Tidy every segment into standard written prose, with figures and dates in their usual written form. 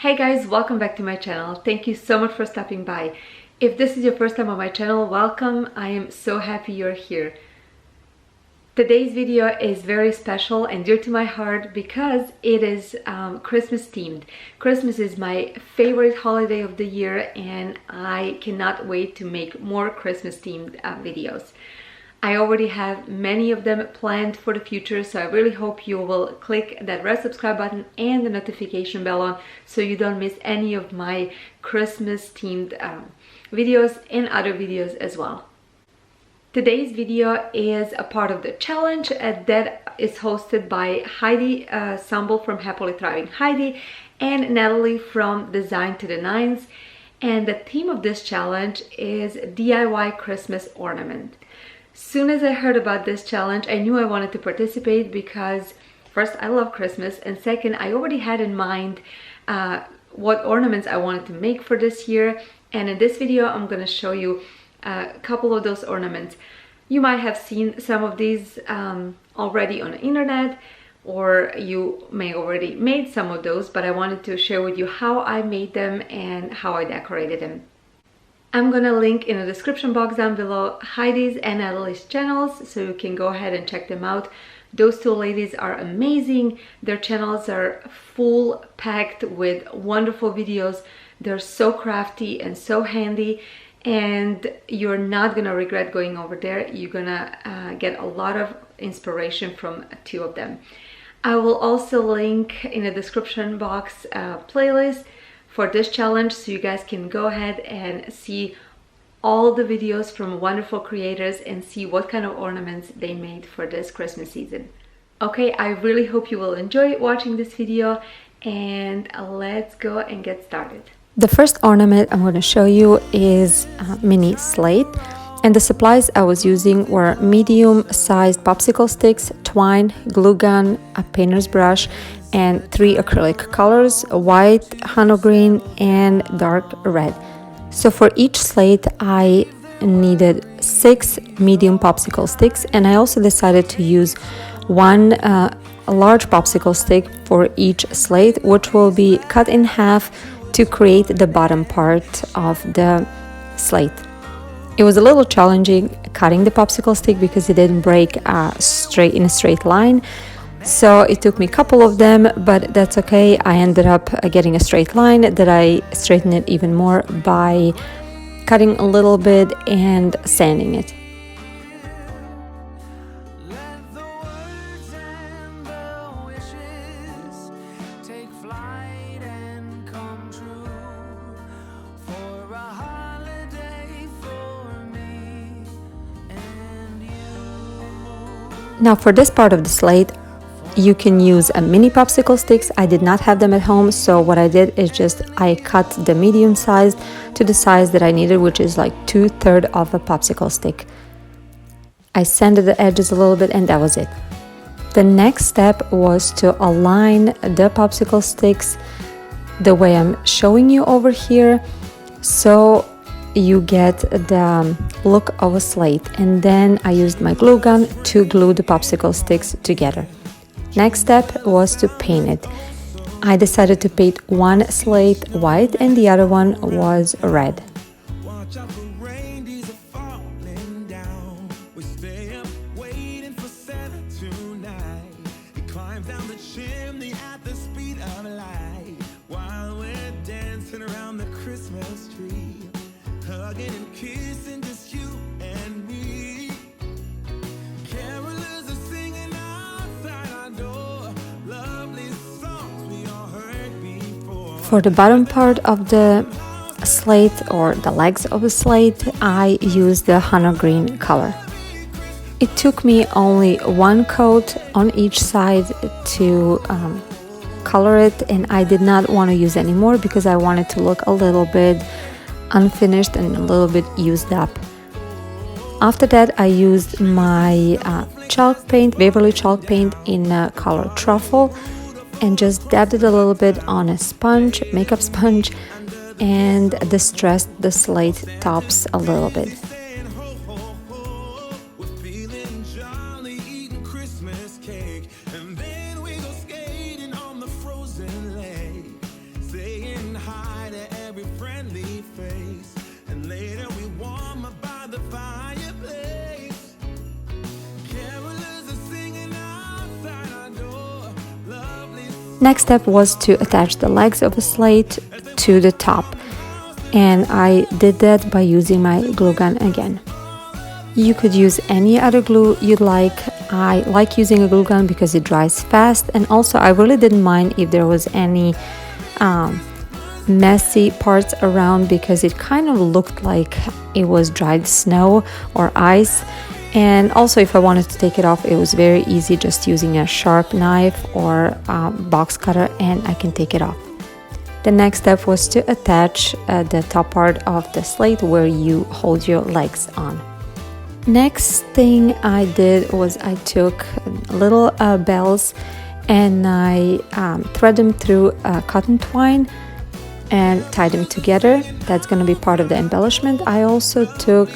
Hey guys, welcome back to my channel. Thank you so much for stopping by. If this is your first time on my channel, welcome. I am so happy you're here. Today's video is very special and dear to my heart because it is Christmas themed. Christmas is my favorite holiday of the year and I cannot wait to make more Christmas themed videos. I already have many of them planned for the future, so I really hope you will click that red subscribe button and the notification bell on so you don't miss any of my Christmas themed videos and other videos as well. Today's video is a part of the challenge that is hosted by Heidi Sonboul from Happily Thriving Heidi and Natalie from Design to the Nines. And the theme of this challenge is DIY Christmas Ornament. Soon as I heard about this challenge, I knew I wanted to participate because first, I love Christmas, and second, I already had in mind what ornaments I wanted to make for this year. And in this video, I'm going to show you a couple of those ornaments. You might have seen some of these already on the internet, or you may already made some of those, but I wanted to share with you how I made them and how I decorated them. I'm gonna link in the description box down below Heidi's and Natalie's channels so you can go ahead and check them out. Those two ladies are amazing. Their channels are full packed with wonderful videos. They're so crafty and so handy, and you're not gonna regret going over there. You're gonna get a lot of inspiration from two of them. I will also link in the description box a playlist for this challenge so you guys can go ahead and see all the videos from wonderful creators and see what kind of ornaments they made for this Christmas season. Okay, I really hope you will enjoy watching this video, and let's go and get started. The first ornament I'm going to show you is a mini slate, and the supplies I was using were medium-sized popsicle sticks, twine, glue gun, a painter's brush, and 3 acrylic colors: white, Hano green, and dark red. So for each slate I needed 6 medium popsicle sticks, and I also decided to use one large popsicle stick for each slate, which will be cut in half to create the bottom part of the slate. It was a little challenging cutting the popsicle stick because it didn't break straight in a straight line. So it took me a couple of them, but that's okay. I ended up getting a straight line that I straightened it even more by cutting a little bit and sanding it. Now for this part of the slate, you can use a mini popsicle sticks. I did not have them at home, so what I did is I cut the medium size to the size that I needed, which is like 2/3 of a popsicle stick. I sanded the edges a little bit, and that was it. The next step was to align the popsicle sticks the way I'm showing you over here, so you get the look of a slate. And then I used my glue gun to glue the popsicle sticks together. Next step was to paint it. I decided to paint one slate white and the other one was red. For the bottom part of the slate, or the legs of the slate, I used the Hano green color. It took me only one coat on each side to color it, and I did not want to use any more because I wanted to look a little bit unfinished and a little bit used up. After that, I used my chalk paint, Waverly chalk paint in color Truffle, and just dabbed it a little bit on a sponge, makeup sponge, and distressed the slate tops a little bit. And then we go skating on the frozen lake, saying Next step was to attach the legs of the slate to the top, and I did that by using my glue gun again. You could use any other glue you'd like. I like using a glue gun because it dries fast, and also I really didn't mind if there was any messy parts around, because it kind of looked like it was dried snow or ice. And also, if I wanted to take it off, it was very easy, just using a sharp knife or box cutter, and I can take it off. The next step was to attach the top part of the slate where you hold your legs on. Next thing I did was I took little bells and I thread them through cotton twine and tied them together. That's going to be part of the embellishment. I also took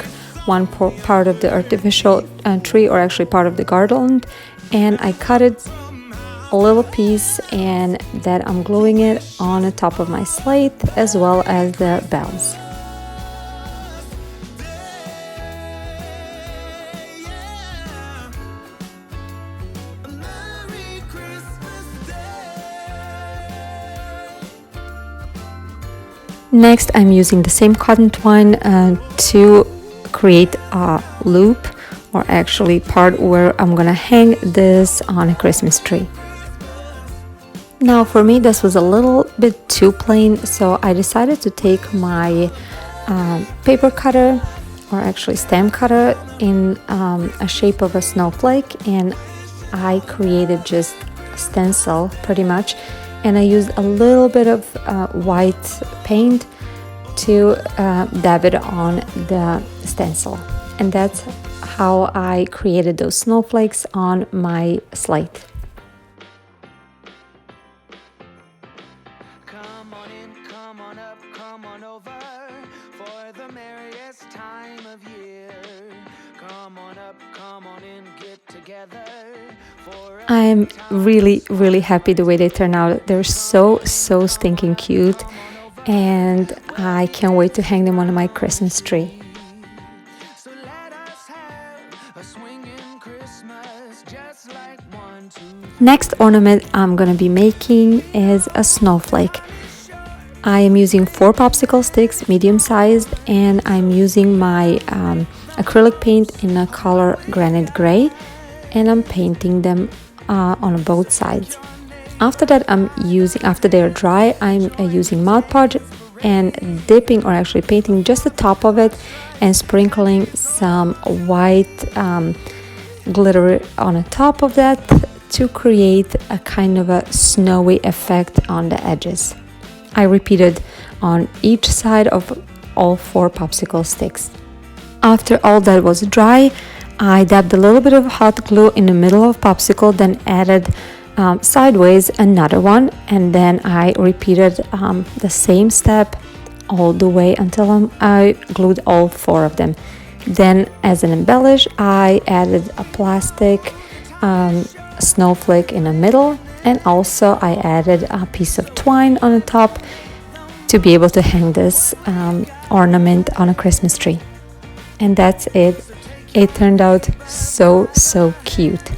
one part of the artificial tree, or actually part of the garland, and I cut it a little piece, and that I'm gluing it on the top of my slate as well as the bells. Next, I'm using the same cotton twine to create a loop, or actually part where I'm gonna hang this on a Christmas tree. Now for me this was a little bit too plain, so I decided to take my paper cutter, or actually stamp cutter, in a shape of a snowflake, and I created just a stencil pretty much, and I used a little bit of white paint to dab it on the stencil, and that's how I created those snowflakes on my slate. Come on in, come on up, come on over for the merriest time of year. Come on up, come on in, get together. I'm really happy the way they turn out. They're so stinking cute, and I can't wait to hang them on my Christmas tree. So let us have a swinging Christmas, just like 1, 2, 3. Next ornament I'm gonna be making is a snowflake. I am using 4 popsicle sticks, medium sized, and I'm using my acrylic paint in a color granite gray, and I'm painting them on both sides. After that, after they're dry, I'm using Mod Podge and dipping, or actually painting just the top of it and sprinkling some white glitter on the top of that to create a kind of a snowy effect on the edges. I repeated on each side of all 4 popsicle sticks. After all that was dry, I dabbed a little bit of hot glue in the middle of popsicle, then added sideways another one, and then I repeated the same step all the way until I glued all 4 of them. Then, as an embellish, I added a plastic snowflake in the middle, and also I added a piece of twine on the top to be able to hang this ornament on a Christmas tree. And that's it. It turned out so cute.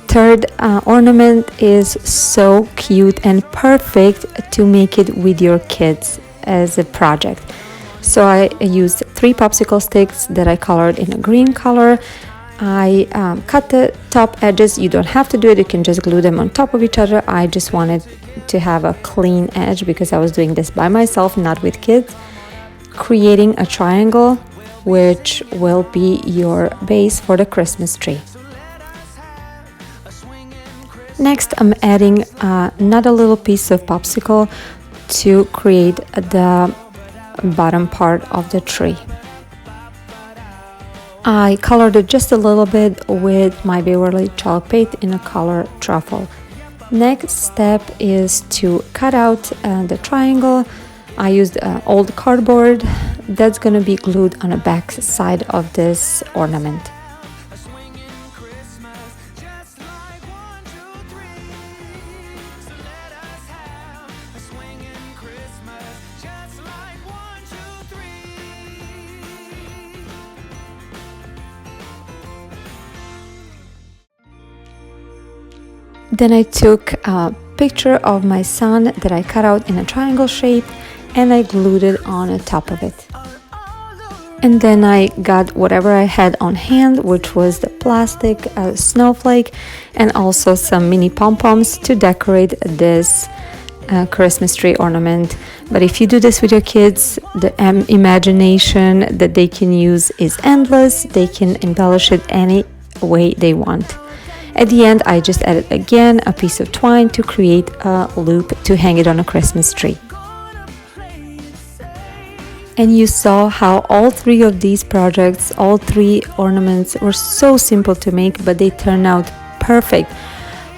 Third ornament is so cute and perfect to make it with your kids as a project. So I used 3 popsicle sticks that I colored in a green color. I cut the top edges. You don't have to do it, you can just glue them on top of each other. I just wanted to have a clean edge because I was doing this by myself, not with kids. Creating a triangle, which will be your base for the Christmas tree. Next, I'm adding another little piece of popsicle to create the bottom part of the tree. I colored it just a little bit with my Beverly chalk paint in a color truffle. Next step is to cut out the triangle. I used old cardboard that's going to be glued on the back side of this ornament. Then I took a picture of my son that I cut out in a triangle shape and I glued it on the top of it. And then I got whatever I had on hand, which was the plastic snowflake and also some mini pom-poms to decorate this Christmas tree ornament. But if you do this with your kids, the imagination that they can use is endless. They can embellish it any way they want. At the end, I just added again a piece of twine to create a loop to hang it on a Christmas tree. And you saw how all three of these projects, all three ornaments were so simple to make, but they turned out perfect.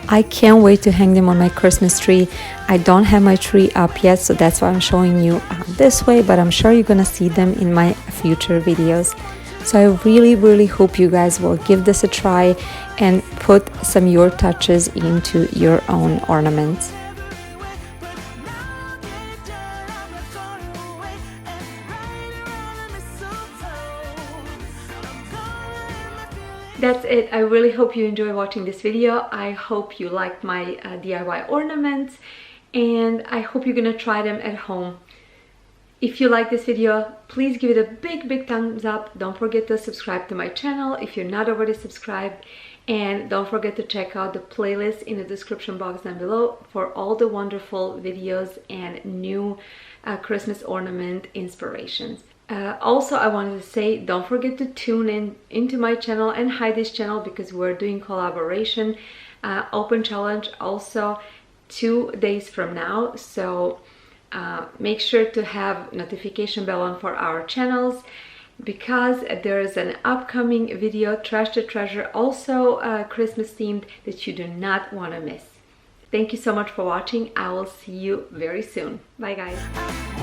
I can't wait to hang them on my Christmas tree. I don't have my tree up yet, so that's why I'm showing you this way, but I'm sure you're gonna see them in my future videos. So I really hope you guys will give this a try and put some your touches into your own ornaments. That's it. I really hope you enjoy watching this video. I hope you liked my DIY ornaments, and I hope you're gonna try them at home. If you like this video, please give it a big thumbs up. Don't forget to subscribe to my channel if you're not already subscribed, and don't forget to check out the playlist in the description box down below for all the wonderful videos and new Christmas ornament inspirations. Also, I wanted to say, don't forget to tune into my channel and Heidi's channel because we're doing collaboration open challenge also 2 days from now. So make sure to have notification bell on for our channels because there is an upcoming video, Trash to Treasure, also Christmas themed, that you do not want to miss. Thank you so much for watching. I will see you very soon. Bye guys.